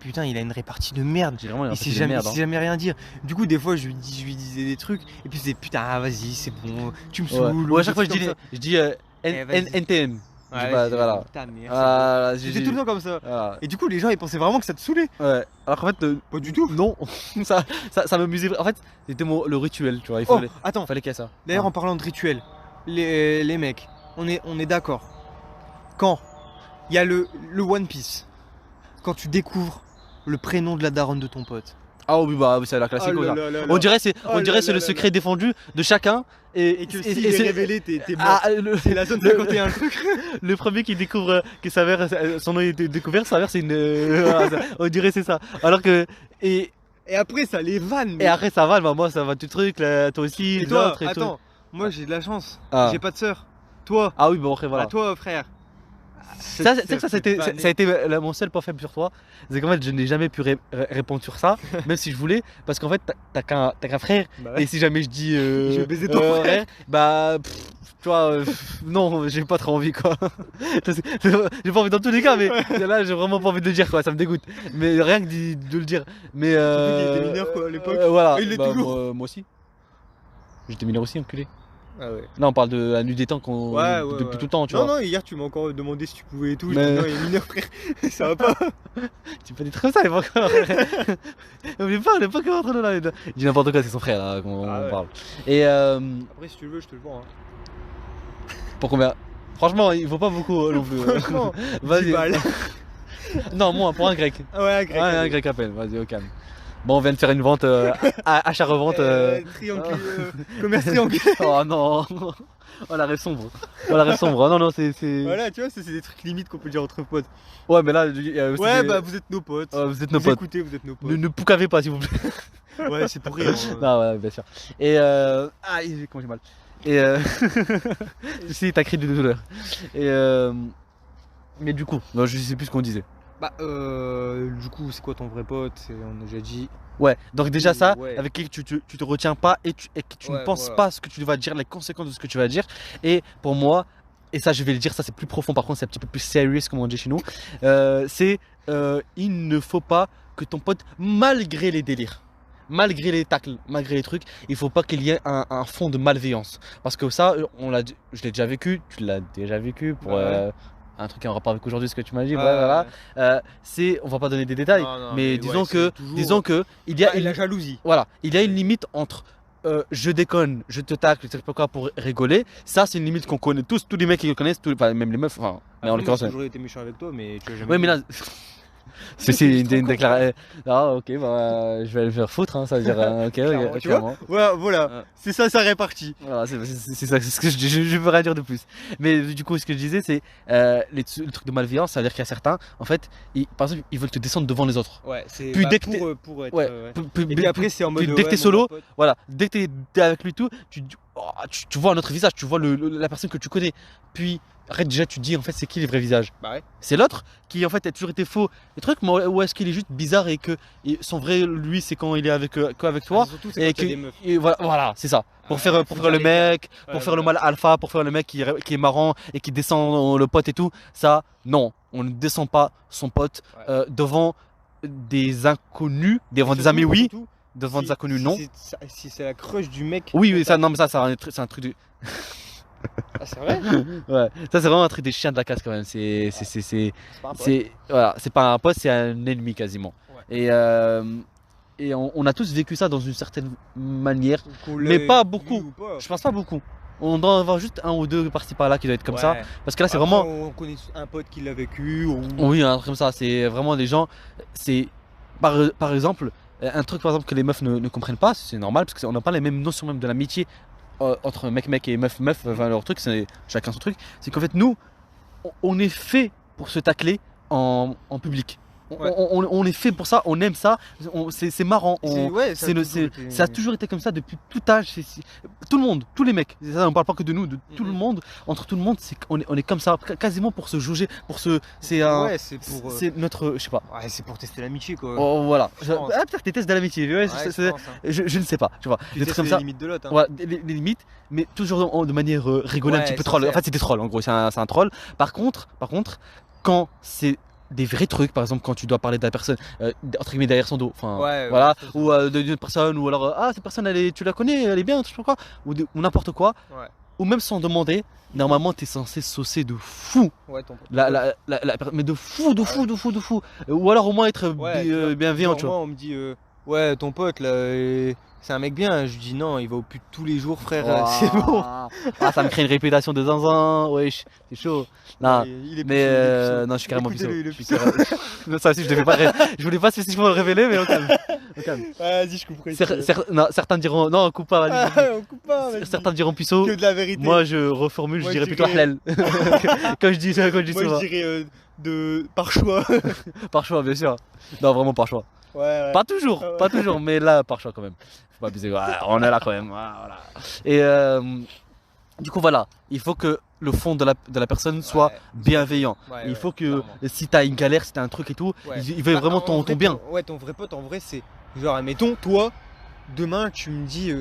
putain, il a une répartie de merde. Il sait jamais rien dire. Du coup, des fois, je lui disais des trucs. Et puis, je disais putain, vas-y, c'est bon, tu me saoules. À chaque fois, je dis NTM. Voilà. J'étais tout le temps comme ça. Voilà. Et du coup, les gens ils pensaient vraiment que ça te saoulait. Ouais. Alors qu'en fait, pas du tout. Non. ça m'amusait. En fait, c'était le rituel, tu vois. Attends. Fallait qu'il y ait ça. D'ailleurs, en parlant de rituel, les mecs. On est d'accord. Quand il y a le One Piece, quand tu découvres le prénom de la daronne de ton pote. Ah oui, c'est la classique. On dirait c'est le secret défendu de chacun. Et que s'il est révélé, t'es mort. C'est la zone 51 le truc. Le premier qui découvre que sa mère, son nom est découvert, sa mère c'est une. On dirait c'est ça. Alors que. Et après ça les vanne. Et après ça vanne, moi ça va tout truc, là, toi aussi. Et toi, attends, moi j'ai de la chance. J'ai pas de sœur. Toi. Ah oui, bon après voilà. Toi frère. Ça a été mon seul point faible sur toi. C'est qu'en fait je n'ai jamais pu répondre sur ça, même si je voulais, parce qu'en fait t'as qu'un frère, et si jamais je dis je vais baiser ton frère, tu vois, non, j'ai pas trop envie quoi. J'ai pas envie dans tous les cas, mais là j'ai vraiment pas envie de le dire quoi, ça me dégoûte. Mais rien que de le dire. Mais il était mineur quoi à l'époque. Voilà. Il est toujours. Moi aussi. J'étais mineur aussi, enculé. Ah ouais. Là on parle de la nuit des temps depuis tout le temps, tu vois. Non, hier tu m'as encore demandé si tu pouvais et tout. Je dis non, il est mineur frère, ça va pas. Tu peux dire comme ça, il va encore. On est pas que entre nous là. Il dit n'importe quoi, c'est son frère là qu'on parle. Et après si tu le veux, je te le vends. Hein. Pour combien? Franchement, il vaut pas beaucoup non plus. Franchement, vas-y. Non, moi pour un grec. Ouais, un grec. Un grec à peine, vas-y, au calme. Bon, on vient de faire une vente, achat-revente. Commerce triangulaire. Oh non. Oh la rêve sombre. Non, c'est. Voilà, tu vois, c'est des trucs limites qu'on peut dire entre potes. Ouais, mais là. Vous êtes nos potes. Vous êtes nos potes. Écoutez, vous êtes nos potes. Ne poucavez pas, s'il vous plaît. Ouais, c'est pour rire. Non, ouais, bien sûr. Et comment j'ai mal. Et si, t'as crié de douleur. Et mais du coup, non, je sais plus ce qu'on disait. Du coup, c'est quoi ton vrai pote? On a déjà dit. Ouais, donc déjà ça, avec qui tu te retiens pas et que tu ne penses pas ce que tu vas dire, les conséquences de ce que tu vas dire. Et pour moi, et ça je vais le dire, ça c'est plus profond par contre, c'est un petit peu plus serious comme on dit chez nous, il ne faut pas que ton pote, malgré les délires, malgré les tacles, malgré les trucs, il faut pas qu'il y ait un fond de malveillance. Parce que ça, je l'ai déjà vécu, tu l'as déjà vécu pour... un truc en rapport avec aujourd'hui ce que tu m'as dit, voilà. On va pas donner des détails, mais disons que il y a la jalousie. Voilà, il y a une limite entre je déconne, je te tacle, je sais pas quoi pour rigoler. Ça c'est une limite qu'on connaît tous les mecs qui le connaissent, même les meufs. Enfin, mais en l'occurrence. J'ai toujours été méchant avec toi, mais tu as jamais. Ouais, mais là. C'est une déclaration. Ah, ok, je vais le faire foutre, hein, ça veut dire. Ok, tu vois. Voilà. C'est ça répartie. Voilà, c'est ça, c'est ce que je veux rien dire de plus. Mais du coup, ce que je disais, c'est le truc de malveillance, ça veut dire qu'il y a certains, en fait, par exemple, ils veulent te descendre devant les autres. Ouais, c'est puis dès que pour être. Et puis après, c'est en mode. Dès que t'es solo, voilà, dès que t'es avec lui tout, tu vois un autre visage, tu vois la personne que tu connais. Puis. Arrête, déjà tu te dis en fait c'est qui les vrais visages. C'est l'autre qui en fait a toujours été faux les trucs, mais ou est-ce qu'il est juste bizarre et que son vrai lui c'est quand il est avec toi et que voilà c'est ça pour faire le mec, pour faire le mal alpha, pour faire le mec qui est marrant et qui descend le pote et tout. Ça non, on ne descend pas son pote devant des inconnus, devant des amis oui, devant des inconnus non. Si c'est la crush du mec. Oui ça non mais ça c'est un truc de Ah, c'est vrai. Ouais, ça c'est vraiment un truc des chiens de la casse quand même. Voilà, c'est pas un pote, c'est un ennemi quasiment. Et on a tous vécu ça dans une certaine manière, mais pas beaucoup. Je pense pas beaucoup. on doit en avoir juste un ou deux par-ci par-là qui doivent être comme ça. Parce que là, c'est Après, vraiment. on connaît un pote qui l'a vécu. Ou... Oui, un truc comme ça. C'est vraiment des gens. C'est par exemple, un truc par exemple que les meufs ne comprennent pas, c'est normal parce qu'on n'a pas les mêmes notions même de l'amitié entre mec et meuf. Enfin, leur truc, c'est chacun son truc. C'est qu'en fait, nous, on est fait pour se tacler en public. On est fait pour ça, on aime ça, c'est marrant. Ça a toujours été comme ça depuis tout âge. Tout le monde, tous les mecs, ça, on parle pas que de nous, de tout le monde. Entre tout le monde, on est comme ça, quasiment pour se jauger, c'est notre, je sais pas. Ouais, c'est pour tester l'amitié quoi. Oh, voilà. Peut-être des tests de l'amitié. Ouais, je ne sais pas, tu vois. Des trucs comme ça. Les limites de l'autre. Hein. Ouais, les limites, mais toujours de manière rigolée, un petit peu troll. En fait, c'était troll. En gros, c'est un troll. Par contre, quand c'est des vrais trucs, par exemple quand tu dois parler de la personne entre guillemets derrière son dos, enfin voilà, ou d'une autre personne, ou alors cette personne tu la connais, elle est bien, je sais pas quoi, ou n'importe quoi, ou même sans demander, normalement t'es censé saucer de fou, mais de fou, ou alors au moins être bienveillant, tu vois. Moi on me dit ouais ton pote là c'est un mec bien, je lui dis non, il va au pute tous les jours frère, c'est bon. Ça me crée une réputation de zinzin, wesh, c'est chaud. Non, non, je suis carrément puceau. Ça aussi, je voulais pas spécifiquement le révéler, mais au calme. Vas-y, je comprends. Certains diront, non, on coupe pas, on coupe pas. Certains diront puceau. Que de la vérité. Moi, je reformule, je dirais plutôt halal. Quand je dis ça, moi, je dirais par choix. Par choix, bien sûr. Non, vraiment par choix. Pas toujours, mais là, par choix quand même. Faut pas abuser, on est là quand même. Voilà. Et du coup, voilà, il faut que le fond de la personne soit bienveillant. Il faut que si t'as une galère, si t'as un truc et tout, il veut vraiment ton bien. Ouais, ton vrai pote, en vrai, c'est genre, admettons, toi, demain, tu me dis,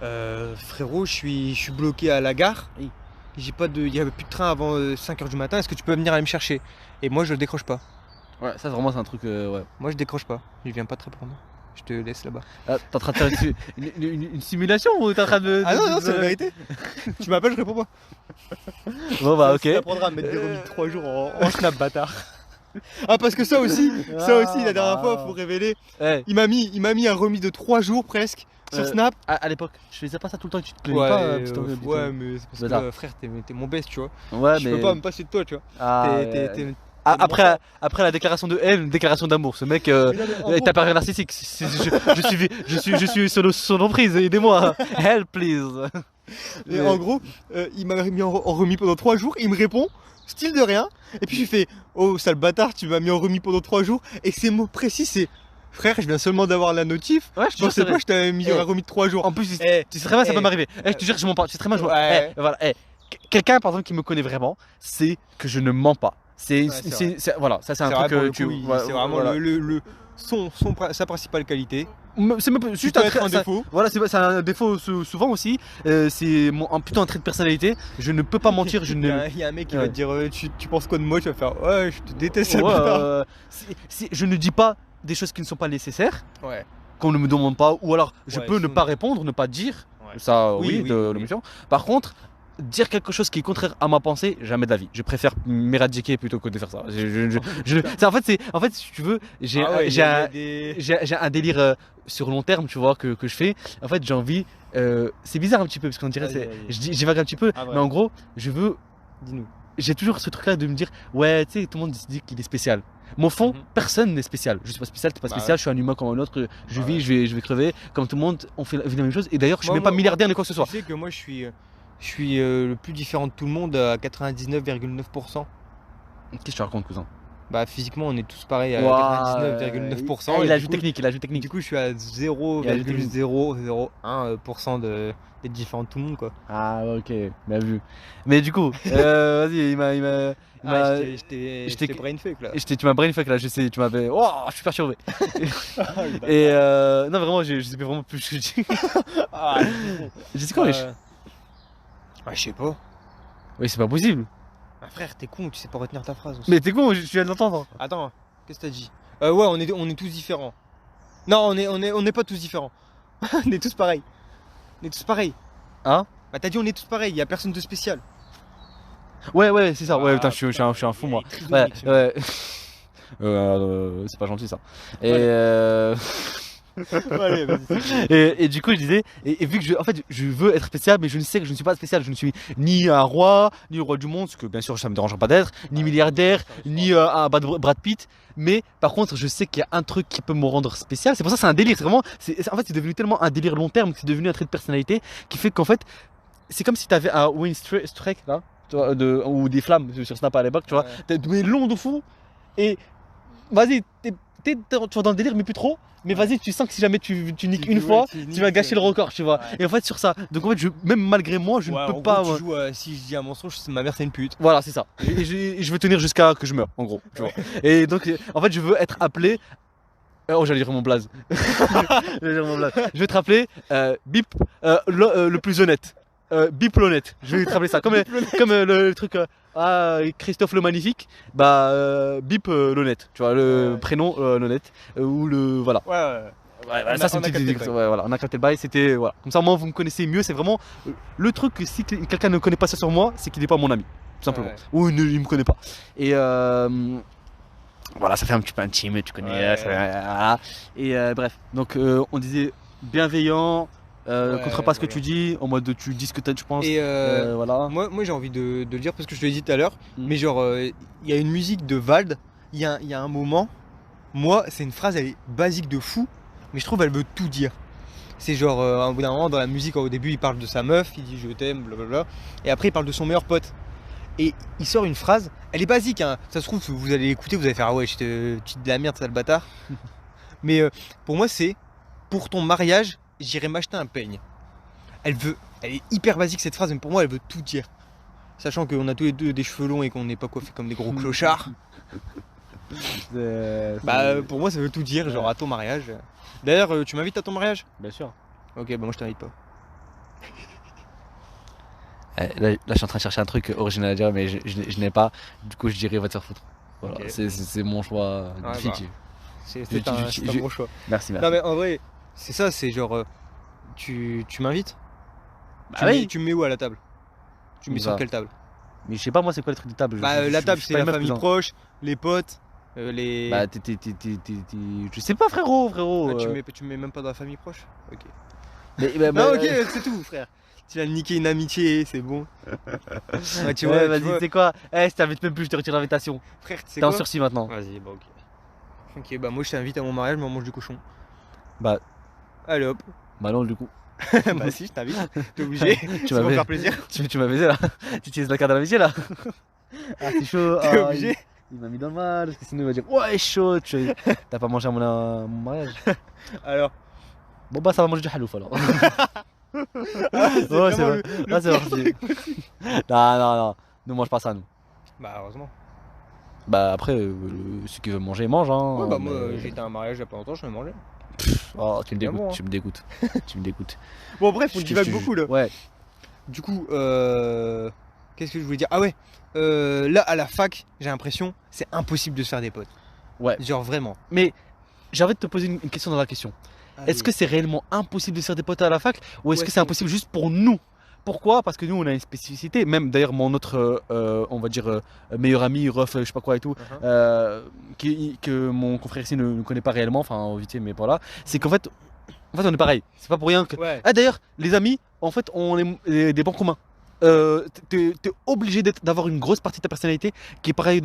frérot, je suis bloqué à la gare. Il n'y avait plus de train avant 5h du matin, est-ce que tu peux venir aller me chercher? Et moi, je le décroche pas. Ouais, ça vraiment c'est un truc. Moi je décroche pas, je viens pas te répondre. Je te laisse là-bas. Ah, t'es en train de faire une simulation ou t'es en train de. Ah non, c'est la vérité. Tu m'appelles, je réponds pas. Bon bah ok. Tu apprendras à me mettre des remis de 3 jours en snap bâtard. Ah parce que ça aussi la dernière fois, faut révéler. Il m'a mis un remis de 3 jours presque sur Snap. À l'époque, je faisais pas ça tout le temps, tu te plaignais pas ouais, mais c'est parce que frère, t'es mon best, tu vois. Ouais, je peux pas me passer de toi, tu vois. Après la déclaration de haine, une déclaration d'amour. Ce mec est un pervers narcissique. Je suis sur son emprise. Aidez-moi. Help please. Et en gros, il m'a mis en remis pendant 3 jours. Il me répond, style de rien. Et puis je fais, oh sale bâtard, tu m'as mis en remis pendant 3 jours. Et ces mots précis, c'est frère, je viens seulement d'avoir la notif. Ouais, je pensais pas que je t'avais mis en remis de 3 jours. En plus, tu sais très bien, ça peut m'arriver. Je te jure que je mens pas. Tu sais très bien, voilà. Quelqu'un par exemple qui me connaît vraiment, c'est que je ne mens pas. Voilà, ça c'est un truc que tu. C'est vraiment sa principale qualité. C'est même juste un défaut. Voilà, c'est un défaut souvent aussi. C'est plutôt un trait de personnalité. Je ne peux pas mentir. Il y a un mec qui va te dire tu penses quoi de moi? Tu vas faire ouais, je te déteste. Je ne dis pas des choses qui ne sont pas nécessaires. Qu'on ne me demande pas. Ou alors je peux ne pas répondre, ne pas dire. Ça, oui, de l'émission. Par contre, dire quelque chose qui est contraire à ma pensée, jamais de la vie. Je préfère m'éradiquer plutôt que de faire ça. En fait, si tu veux, j'ai un délire sur long terme, tu vois, que je fais. En fait, j'ai envie. C'est bizarre un petit peu parce qu'on dirait, j'évague un petit peu, mais en gros, je veux. Dis-nous. J'ai toujours ce truc-là de me dire, ouais, tu sais, tout le monde se dit qu'il est spécial. Mais au fond, personne n'est spécial. Je suis pas spécial, t'es pas spécial, je suis un humain comme un autre. Je vis, je vais crever. Comme tout le monde, on fait la même chose. Et d'ailleurs, je suis même pas milliardaire ni quoi que ce soit. Tu sais que moi, je suis le plus différent de tout le monde à 99,9%. Qu'est-ce que tu racontes, cousin? Bah physiquement on est tous pareils à 99,9%. Il ajoute technique. Du coup je suis à 0,001% d'être différent de tout le monde quoi. Ah ok, bien vu. Mais du coup, vas-y, il m'a je t'ai brain fake là. Tu m'as brain fake là, je sais, tu m'avais. Oh, je suis perturbé. Et non vraiment, je sais vraiment plus ce que je dis. Je sais quoi, wesh? Je sais pas. Oui, c'est pas possible. Ah frère, t'es con, tu sais pas retenir ta phrase aussi. Mais t'es con, je viens de l'entendre. Attends, qu'est-ce que t'as dit? Ouais, on est tous différents. Non, on est pas tous différents. On est tous pareils. Hein? Bah t'as dit on est tous pareils, y a personne de spécial. Ouais, c'est ça. Ouais, putain, je suis un fou moi. Ouais. C'est pas gentil ça. Et Allez, vas-y. Et du coup, je disais, et vu que en fait, je veux être spécial, mais je ne sais que je ne suis pas spécial. Je ne suis ni un roi, ni le roi du monde, ce que bien sûr ça me dérange pas d'être, ni milliardaire, ni un Brad Pitt. Mais par contre, je sais qu'il y a un truc qui peut me rendre spécial. C'est pour ça que c'est un délire. C'est vraiment, en fait, c'est devenu tellement un délire long terme que c'est devenu un trait de personnalité qui fait qu'en fait, c'est comme si tu avais un wind strike là, tu vois, ou des flammes sur Snap à l'époque, tu vois. T'es long de fou et vas-y, tu vois dans le délire, mais plus trop. Mais vas-y, tu sens que si jamais tu niques une fois, tu vas gâcher le record, tu vois. Ouais. Et en fait, sur ça, donc en fait, même malgré moi, je ne peux pas. Gros, tu joues, si je dis un mensonge, ma mère c'est une pute. Voilà, c'est ça. Et je veux tenir jusqu'à que je meure, en gros. Tu vois. Et donc, en fait, je veux être appelé. Oh, j'allais dire mon blaze. Je vais te rappeler Bip, le plus honnête. Bip l'honnête. Je vais te rappeler ça. Comme le truc. Christophe le magnifique, Bip l'honnête, tu vois, le prénom l'honnête, ou le. Voilà. Ouais, ça c'est une petite idée. Voilà, on a capté le bail, c'était. Voilà. Comme ça, moi, vous me connaissez mieux, c'est vraiment. Le truc, si quelqu'un ne connaît pas ça sur moi, c'est qu'il n'est pas mon ami, tout simplement. Ou il ne me connaît pas. Et. Voilà, ça fait un petit peu intime, tu connais. Voilà. Et bref, donc on disait bienveillant. Contrepas ce que tu dis, en mode tu dis ce que tu penses. Et voilà. Moi j'ai envie de le dire parce que je te l'ai dit tout à l'heure, mais genre il y a une musique de Vald, il y a un moment, moi c'est une phrase, elle est basique de fou, mais je trouve elle veut tout dire. C'est genre au bout d'un moment dans la musique, au début il parle de sa meuf, il dit je t'aime, blablabla, et après il parle de son meilleur pote. Et il sort une phrase, elle est basique, hein. Ça se trouve vous allez l'écouter, vous allez faire ah ouais, tu dis de la merde, sale bâtard. Mais pour moi c'est pour ton mariage. J'irai m'acheter un peigne. Elle est hyper basique cette phrase, mais pour moi elle veut tout dire. Sachant qu'on a tous les deux des cheveux longs et qu'on n'est pas coiffés comme des gros clochards. Pour moi ça veut tout dire, genre à ton mariage. D'ailleurs, tu m'invites à ton mariage? Bien sûr. Ok, moi je t'invite pas. Là je suis en train de chercher un truc original à dire, mais je n'ai pas. Du coup je dirais va te faire foutre. Voilà, okay. C'est mon choix définitif. C'est un bon choix. Merci. Non mais en vrai, c'est ça, c'est genre tu m'invites, tu me mets où à la table? Tu me mets sur quelle table? Mais je sais pas moi c'est quoi les trucs de table. La table c'est la famille proche, les potes, les. Je sais pas frérot. Tu me mets même pas dans la famille proche? Ok. Non ok, c'est tout frère. Tu vas niquer une amitié, c'est bon. Tu vois, vas-y, tu sais quoi? Si t'invites même plus, je te retire l'invitation. Frère, tu sais t'es en sursis maintenant. Vas-y, bah ok. Ok, bah moi je t'invite à mon mariage, mais on mange du cochon. Bah. Allez hop. Bah non, du coup. Bah si, je t'invite. T'es obligé. Tu m'as fait faire plaisir. Tu m'as baisé là. Tu utilises la carte de l'amitié là. Ah, c'est chaud. T'es obligé. Il m'a mis dans le mal, parce que sinon il va dire ouais, chaud. T'as pas mangé à mon mariage. Alors. Bon bah ça va manger du halouf alors. C'est vrai. C'est parti. Non, ne mange pas ça nous. Bah heureusement. Bah après, ceux qui veulent manger, mangent hein. Ouais bah moi j'ai été à un mariage il y a pas longtemps, je vais manger. Oh tu me dégoûtes, bon, hein. tu me dégoûtes. Bon bref, on divague beaucoup là. Ouais. Du coup, qu'est-ce que je voulais dire? Ah ouais, là à la fac, j'ai l'impression c'est impossible de se faire des potes. Ouais. Genre vraiment. Mais j'ai envie de te poser une question dans la question. Est-ce que c'est réellement impossible de se faire des potes à la fac ou est-ce que c'est impossible juste pour nous? Pourquoi? Parce que nous on a une spécificité, même d'ailleurs mon autre, on va dire, meilleur ami, ref, je sais pas quoi et tout, que mon confrère ici ne connaît pas réellement, enfin vite mais voilà, c'est qu'en fait on est pareil, c'est pas pour rien que... Ouais. Ah d'ailleurs, les amis, en fait on est des bancs communs. T'es obligé d'avoir une grosse partie de ta personnalité qui est pareille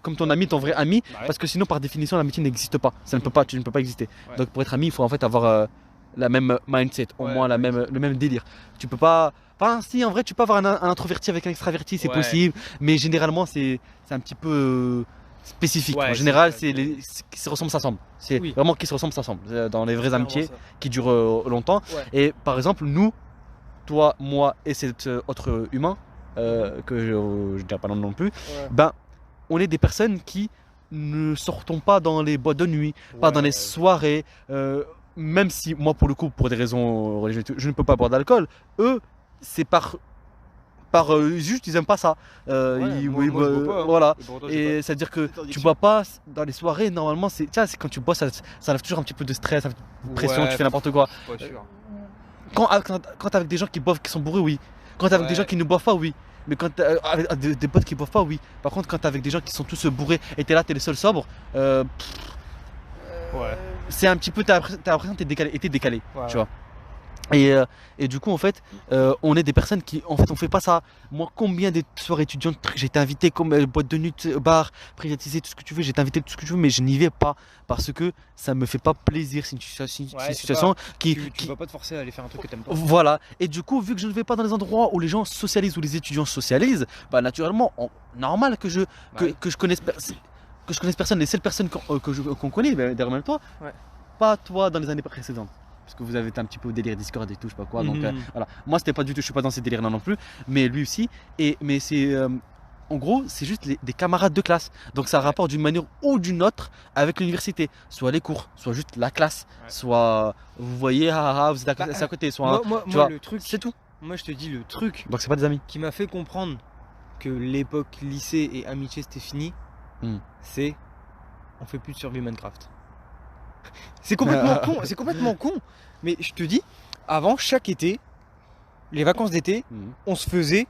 comme ton ami, ton vrai ami, parce que sinon par définition l'amitié n'existe pas, tu ne peux pas exister. Ouais. Donc pour être ami il faut en fait avoir la même mindset, au moins le même délire. Tu peux pas... Enfin si en vrai tu peux avoir un introverti avec un extraverti, c'est possible, mais généralement c'est un petit peu spécifique. En général qui se ressemblent s'assemblent. C'est vraiment qui se ressemblent s'assemblent dans les vraies amitiés qui durent longtemps. Ouais. Et par exemple nous, toi, moi et cet autre humain, que je ne dirai pas non plus, on est des personnes qui ne sortons pas dans les boîtes de nuit, pas dans les soirées, même si moi pour le coup, pour des raisons religieuses, je ne peux pas boire d'alcool, eux, c'est par juste ils aiment pas ça. Voilà. Et c'est à dire que tu bois pas dans les soirées, normalement, c'est quand tu bois, ça lève toujours un petit peu de stress, de pression, tu fais n'importe quoi. Pas sûr. Quand t'es avec des gens qui boivent, qui sont bourrés, oui. Quand t'es avec des gens qui ne boivent pas, oui. Mais quand t'es avec des potes qui boivent pas, oui. Par contre, quand t'es avec des gens qui sont tous bourrés et t'es là, t'es les seuls sobres, Ouais. C'est un petit peu, t'as l'impression que t'es décalé, Ouais. tu vois. Et du coup, en fait, on est des personnes qui, en fait, on fait pas ça. Moi, combien de soirées étudiantes, j'ai été invité comme boîte de nuit, bar, privatisé, tout ce que tu veux, j'ai été invité tout ce que tu veux, mais je n'y vais pas parce que ça me fait pas plaisir. C'est une situation Tu vas pas te forcer à aller faire un truc que t'aimes pas. Voilà. Et du coup, vu que je ne vais pas dans les endroits où les gens socialisent, où les étudiants socialisent, bah naturellement, normal que que je connaisse personne. Les seules personnes qu'on connaît, bah, derrière même toi, pas toi dans les années précédentes. Parce que vous avez été un petit peu au délire Discord et tout, je sais pas quoi. Donc voilà. Moi, c'était pas du tout, je suis pas dans ces délires là non plus. Mais lui aussi. Mais c'est. En gros, c'est juste des camarades de classe. Donc ça rapporte d'une manière ou d'une autre avec l'université. Soit les cours, soit juste la classe, soit vous voyez, vous êtes à côté. Soit, moi, tu vois, le truc, c'est tout. Moi, je te dis le truc. Donc c'est pas des amis. Qui m'a fait comprendre que l'époque lycée et amitié c'était fini, c'est on fait plus de survie Minecraft. C'est complètement con, mais je te dis, avant chaque été, les vacances d'été, on se faisait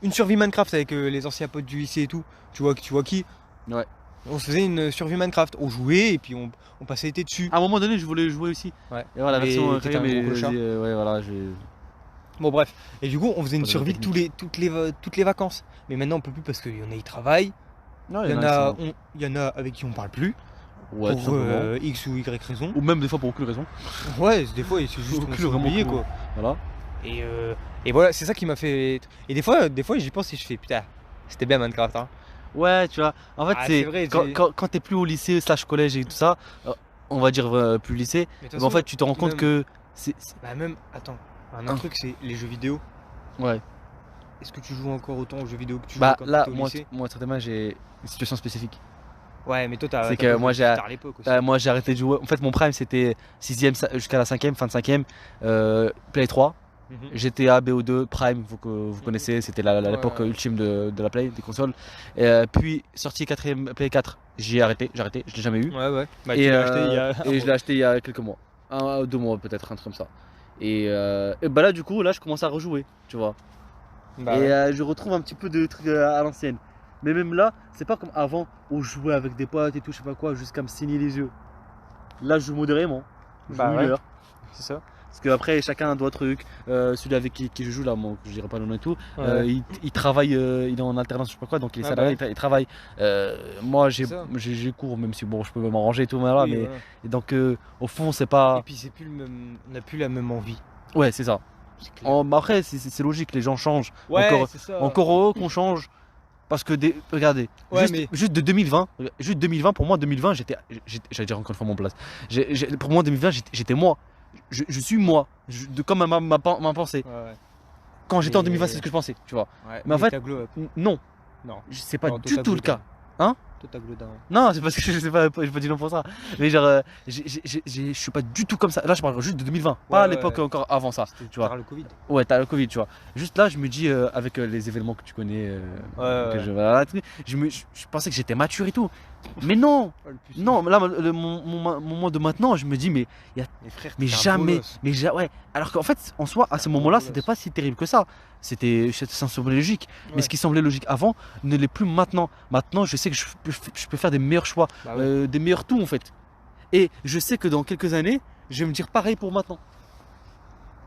une survie Minecraft avec les anciens potes du lycée et tout. Tu vois qui? Ouais. On se faisait une survie Minecraft, on jouait et puis on passait l'été dessus. À un moment donné, je voulais jouer aussi. Ouais. Et voilà, la version ouais, voilà, Bon bref, et du coup on faisait une survie toutes les vacances. Mais maintenant on peut plus parce qu'il y en a ils travaillent. Il y en a avec qui on parle plus. Ouais, pour X ou Y raison. Ou même des fois pour aucune raison. Ouais, des fois c'est juste qu'on s'est oublié quoi. Voilà. Et voilà, c'est ça qui m'a fait. Et des fois j'y pense et je fais putain, c'était bien Minecraft hein. Ouais, tu vois. En fait, c'est vrai, quand t'es plus au lycée / collège et tout ça, on va dire plus lycée, mais en fait tu te rends compte que c'est. Bah même, attends, un autre truc c'est les jeux vidéo. Ouais. Est-ce que tu joues encore autant aux jeux vidéo que tu joues quand tu étais au lycée? Moi certainement j'ai une situation spécifique. Ouais, mais toi t'as. C'est que moi j'ai arrêté de jouer. En fait, mon prime c'était 6ème jusqu'à la 5ème, fin de 5ème, Play 3. GTA, BO2, Prime, vous connaissez, c'était l'époque ultime de la Play, des consoles. Puis sorti 4ème Play 4, j'ai arrêté, je l'ai jamais eu. Ouais. Bah, et je l'ai acheté il y a quelques mois, 1 ou 2 mois peut-être, un truc comme ça. Et bah là du coup, là je commence à rejouer, tu vois. Je retrouve un petit peu de trucs à l'ancienne. Mais même là, c'est pas comme avant où je jouais avec des potes et tout, je sais pas quoi, jusqu'à me saigner les yeux. Là, je joue modérément. Je joue une heure. C'est ça. Parce qu'après, chacun a d'autres trucs. Celui avec qui je joue là, moi, je dirais pas le nom et tout, il travaille, il est en alternance, je sais pas quoi, donc il est salarié, il travaille. Moi, j'ai cours, même si bon, je peux m'arranger et tout, mais voilà. Et donc, au fond, c'est pas. Et puis, c'est plus le même, on n'a plus la même envie. Ouais, c'est ça. Après, c'est logique, les gens changent. Ouais, encore heureux qu'on change. Parce que, regardez, juste de 2020, pour moi, 2020, j'allais dire encore une fois mon place. Pour moi, 2020, j'étais moi. Je suis moi, comme ma pensée. Quand j'étais en 2020, c'est ce que je pensais, tu vois. Mais en fait, non. C'est pas du tout le cas. Hein? Non, c'est parce que je pas dit non pour ça. Mais genre, je suis pas du tout comme ça. Là, je parle juste de 2020, pas à l'époque encore avant ça. Tu vois. T'as le Covid. Ouais, t'as le Covid, tu vois. Juste là, je me dis, avec les événements que tu connais, je pensais que j'étais mature et tout. Mais non, non, là, mon moment de maintenant, je me dis, mais jamais, ouais. Alors qu'en fait, en soi, à ce moment-là, c'était pas si terrible que ça. Ça semblait logique. Mais ce qui semblait logique avant ne l'est plus maintenant. Maintenant, je sais que je peux faire des meilleurs choix, des meilleurs tout en fait. Et je sais que dans quelques années, je vais me dire pareil pour maintenant.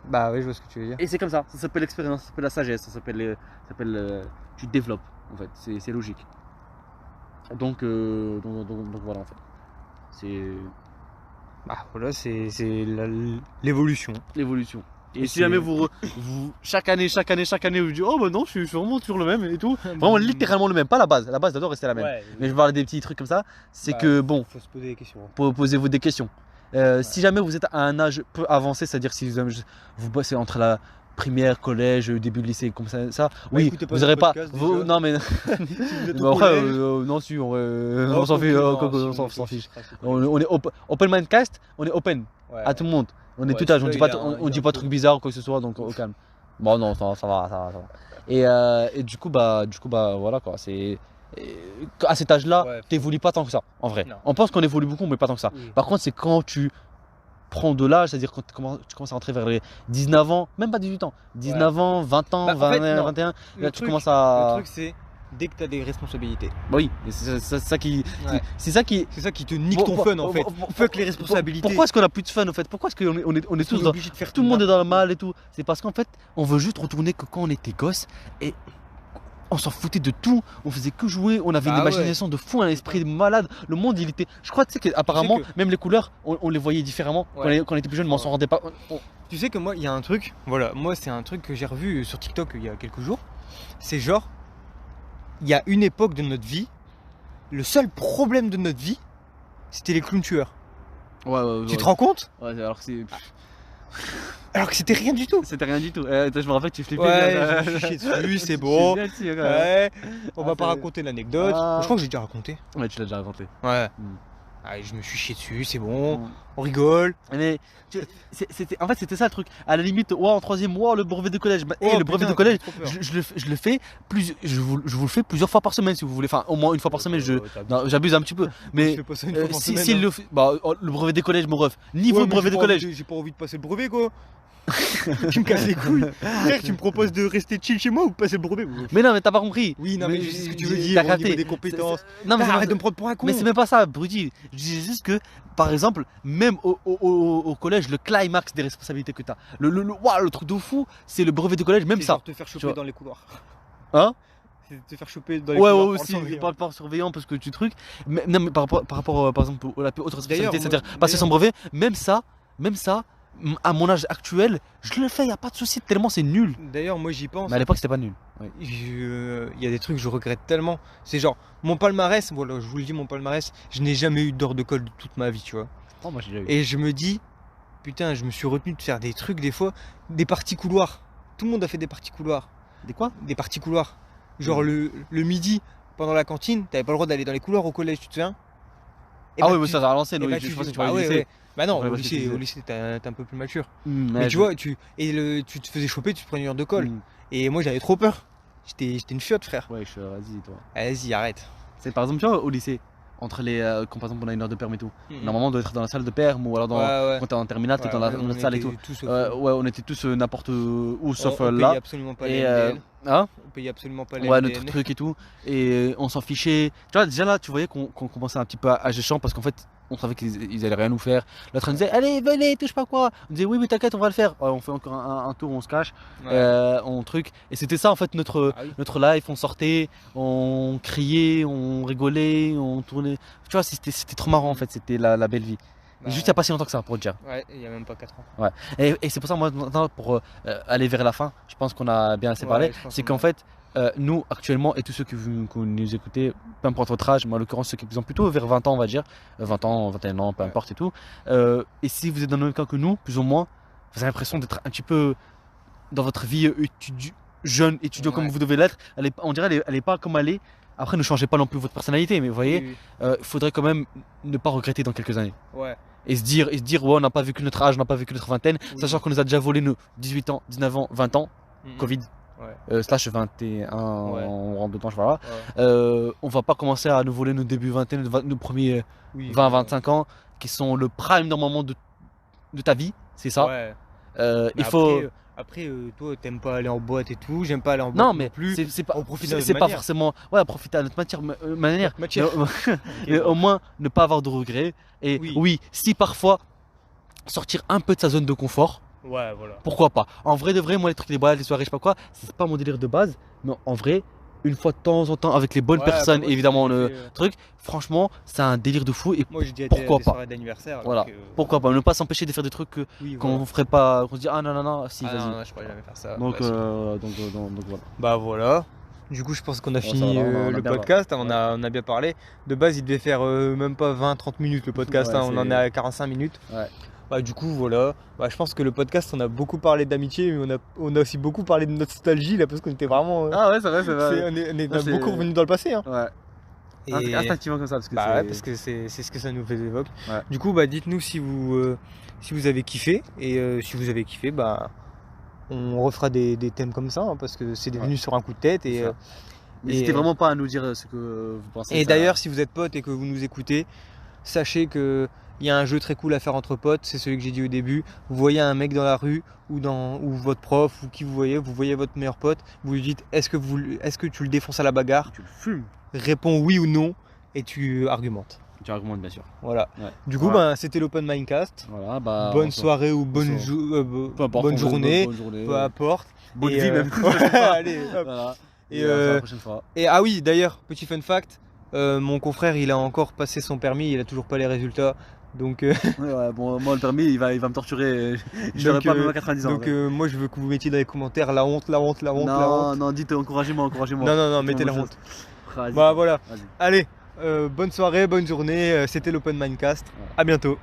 Bah oui, je vois ce que tu veux dire. Et c'est comme ça s'appelle l'expérience, ça s'appelle la sagesse, ça s'appelle tu te développes en fait, c'est logique. Donc voilà en fait. C'est. Bah voilà, c'est l'évolution. L'évolution. Et si jamais vous chaque année vous dites oh bah non je suis vraiment toujours le même et tout, vraiment littéralement le même, pas la base d'abord rester la même. Mais je parle des petits trucs comme ça, c'est que bon, faut se poser des questions. Posez-vous des questions. Si jamais vous êtes à un âge peu avancé, c'est-à-dire si vous bossez entre la primaire, collège, début de lycée, comme ça, oui, vous n'aurez pas. Non mais. Non, si, on s'en fiche. On est open mindcast, on est open à tout le monde. On est tout âge, on dit pas de trucs bizarres ou quoi que ce soit, donc au calme. Bon, non, ça va. Et du coup, voilà quoi. À cet âge-là, t'évolues pas tant que ça, en vrai. On pense qu'on évolue beaucoup, mais pas tant que ça. Par contre, c'est quand tu prends de l'âge, c'est-à-dire quand tu commences à rentrer vers les 19 ans, même pas 18 ans, 19 ans, 20 ans, 21, là tu commences à. Le truc c'est dès que t'as des responsabilités. Bah oui, c'est ça qui. Ouais. C'est ça qui. C'est ça qui te nique ton fun en fait. Fuck les responsabilités. Pourquoi est-ce qu'on a plus de fun en fait? Pourquoi est-ce qu'on est tous dans. Obligé de faire Tout le monde est dans le mal et tout. C'est parce qu'en fait, on veut juste retourner que quand on était gosse et on s'en foutait de tout. On faisait que jouer. On avait une imagination de fou, un esprit de malade. Le monde, il était. Je crois, tu sais qu'apparemment, même les couleurs, on les voyait différemment. Ouais. Quand on était plus jeune, mais on s'en rendait pas. Tu sais que moi, il y a un truc. Voilà, moi, c'est un truc que j'ai revu sur TikTok il y a quelques jours. C'est genre, il y a une époque de notre vie. Le seul problème de notre vie, c'était les clowns tueurs. Ouais. Tu te rends compte? Ouais, alors que c'est. Alors que c'était rien du tout. C'était rien du tout. Je me rappelle que tu flippais. Ouais, je me suis chié dessus, c'est bon. Ouais, on va pas c'est- raconter l'anecdote. Ah. Je crois que j'ai déjà raconté. Ouais, tu l'as déjà raconté. Ouais. Ah, je me suis chié dessus, c'est bon. On rigole. Mais en fait, c'était ça le truc. À la limite, en troisième mois, le brevet de collège. Oh, Le brevet putain, de collège, j'ai trop peur. je le fais je vous le fais plusieurs fois par semaine si vous voulez. Enfin, au moins une fois par semaine. Non, j'abuse un petit peu. Mais Je fais pas ça une fois par si semaine, hein. le fait, le brevet des collèges, mon ref. Niveau Ouais, mais brevet j'ai de pas collège. J'ai pas envie de passer le brevet quoi. Tu me casses les couilles. Frère, tu me proposes de rester chill chez moi ou de passer le brevet? Mais non, mais t'as pas compris. Oui, non, mais je sais ce que tu veux T'as dire au capté. niveau des compétences. Non, mais Arrête de me prendre pour un con. Mais c'est même pas ça, Brudy. Je disais juste que, par exemple, même au collège, le climax des responsabilités que t'as, le truc de fou, c'est le brevet de collège, même C'est ça. genre te faire Tu choper vois. dans les couloirs. Hein? C'est te faire choper dans les Ouais, couloirs. ouais, par aussi, le surveillant. pas par surveillant parce que tu trucs. Mais, non, mais par rapport, par exemple, à la plus haute D'ailleurs, responsabilité, c'est-à-dire moi- passer son d'ailleurs- brevet, même ça, à mon âge actuel, je le fais, y a pas de souci, tellement c'est nul. D'ailleurs, moi j'y pense. Mais à l'époque, c'était pas nul. Ouais. Il y a des trucs que je regrette tellement. C'est genre, mon palmarès, voilà, je vous le dis, mon palmarès, je n'ai jamais eu d'heure de colle de toute ma vie, tu vois. Oh, moi, j'ai déjà eu. Et je me dis, putain, je me suis retenu de faire des trucs, des fois, des parties couloirs. Tout le monde a fait des parties couloirs. Des quoi? Des parties couloirs. Genre le midi, pendant la cantine, t'avais pas le droit d'aller dans les couloirs au collège, tu te souviens? Et Ah bah, oui, mais tu- ça, à l'ancienne, et oui, bah, je tu- pensais que tu bah parlais du ouais, lycée. ouais. Bah non, Ouais, au parce que tu disais. lycée, t'es un peu plus mature. Mais Mais tu vois, tu te faisais choper, tu te prenais une heure de colle. Et moi j'avais trop peur. J'étais une fiotte, frère. Ouais, vas-y, toi. Vas-y, arrête. C'est par exemple, tu vois, au lycée, entre les. Quand par exemple on a une heure de perm et tout, Mhm. normalement on doit être dans la salle de perm ou alors dans, Ouais. quand t'es en terminale, t'es Ouais, dans la, ouais, dans la on salle et était tout. tous sauf Ouais, on était tous n'importe où sauf on là. payait absolument pas les Et MDL. hein, On payait absolument pas les ouais, MDL. notre truc et tout. Et on s'en fichait. Tu vois, déjà là, tu voyais qu'on commençait un petit peu à géchant parce qu'en fait, on savait qu'ils allaient rien nous faire. L'autre il disait, allez, venez, touche pas quoi. On disait, oui, mais t'inquiète, on va le faire. Ouais, on fait encore un tour, on se cache, Ouais. on truc. Et c'était ça en fait notre. Ah oui. Notre life, on sortait, on criait, on rigolait, on tournait. Tu vois, c'était trop marrant en fait, c'était la belle vie. Bah, Juste il n'y a pas si longtemps que ça pour te dire. Ouais, il y a même pas 4 ans. Et c'est pour ça, moi, maintenant, pour aller vers la fin, je pense qu'on a bien assez Ouais, parlé. je pense C'est qu'on qu'en a- fait, nous, actuellement, et tous ceux que vous nous écoutez, peu importe votre âge, mais en l'occurrence ceux qui ont plutôt vers 20 ans, on va dire, 20 ans, 21 ans, peu Ouais. importe et tout. Et si vous êtes dans le même cas que nous, plus ou moins, vous avez l'impression d'être un petit peu dans votre vie jeune, étudiant comme Ouais. vous devez l'être. On dirait elle est pas comme elle est. Après, ne changez pas non plus votre personnalité, mais vous voyez, Oui, il faudrait quand même ne pas regretter dans quelques années. oui. Ouais. Et se dire, ouais, on n'a pas vécu notre âge, on n'a pas vécu notre vingtaine, Oui. sachant qu'on nous a déjà volé nos 18 ans, 19 ans, 20 ans, Mhm. Covid, Ouais. slash 21, Ouais. on rentre dedans, voilà. Ouais. On va pas commencer à nous voler nos débuts vingtaine, nos premiers Oui, 20, 25 ans, qui sont le prime normalement de ta vie, c'est ça. Ouais. Il Mais faut. Après, toi, t'aimes pas aller en boîte et tout. J'aime pas aller en boîte Non, non mais plus. c'est pas, on profite de c'est notre pas manière. forcément. Ouais, profiter à notre manière. Matière. Mais au moins ne pas avoir de regrets. Et Oui. oui, si parfois sortir un peu de sa zone de confort, Ouais, voilà. pourquoi pas. En vrai de vrai, moi les trucs, les boîtes, les soirées, je sais pas quoi, c'est pas mon délire de base. Mais en vrai, une fois de temps en temps avec les bonnes Ouais, personnes, bah, moi, évidemment, j'ai le fait, truc, franchement, c'est un délire de fou. Et Moi, j'ai déjà été Pourquoi à des pas. soirées d'anniversaire. voilà, donc, pourquoi pas. Ne pas s'empêcher de faire des trucs Oui, qu'on voilà. ferait pas, qu'on se dit ah non, non, non, si, Ah, vas-y. non, je pourrais jamais faire ça. Donc, Vas-y. donc voilà. Bah voilà. Du coup, je pense qu'on a ça fini va, on a le bien podcast. parlé. On a bien parlé. De base, il devait faire même pas 20-30 minutes le podcast. Ouais, On en c'est- est à 45 minutes. Ouais. Bah, du coup, voilà. Bah, je pense que le podcast, on a beaucoup parlé d'amitié, mais on a aussi beaucoup parlé de nostalgie là, parce qu'on était vraiment. Ah ouais, c'est vrai, on est Non, c'est- beaucoup revenu dans le passé. Hein. Ouais. Et- Instinctivement comme ça, parce que Bah c'est. ouais, parce que c'est ce que ça nous évoque. Ouais. Du coup, bah dites-nous si vous avez kiffé. Et si vous avez kiffé, bah on refera des thèmes comme ça, hein, parce que c'est devenu sur un coup de tête. C'est Et, ça. N'hésitez et- vraiment pas à nous dire ce que vous pensez. et ça- d'ailleurs, si vous êtes potes et que vous nous écoutez, sachez que il y a un jeu très cool à faire entre potes, c'est celui que j'ai dit au début. Vous voyez un mec dans la rue ou votre prof ou qui vous voyez votre meilleur pote, vous lui dites est-ce que tu le défonces à la bagarre? Tu le fumes. Réponds oui ou non et tu argumentes. Tu argumentes, bien sûr. Voilà. Ouais. Du coup, Voilà. c'était l'Open Mindcast. Voilà, bah, Bonne soirée ou bonne journée, peu importe. Bonne Et, vie même. Allez, hop. Voilà. Et, Et à la prochaine fois. Et ah oui, d'ailleurs, petit fun fact, mon confrère, il a encore passé son permis, il a toujours pas les résultats. Donc, Ouais, bon, moi le permis il va me torturer. Je l'aurai donc, pas même à 90 ans. donc moi, je veux que vous mettiez dans les commentaires la honte, la honte, la honte, la honte. Non, dites encouragez-moi. Non, mettez la honte. Vas-y. Bah voilà. Vas-y. Allez, bonne soirée, bonne journée. C'était l'Open Mindcast. Ouais. À bientôt.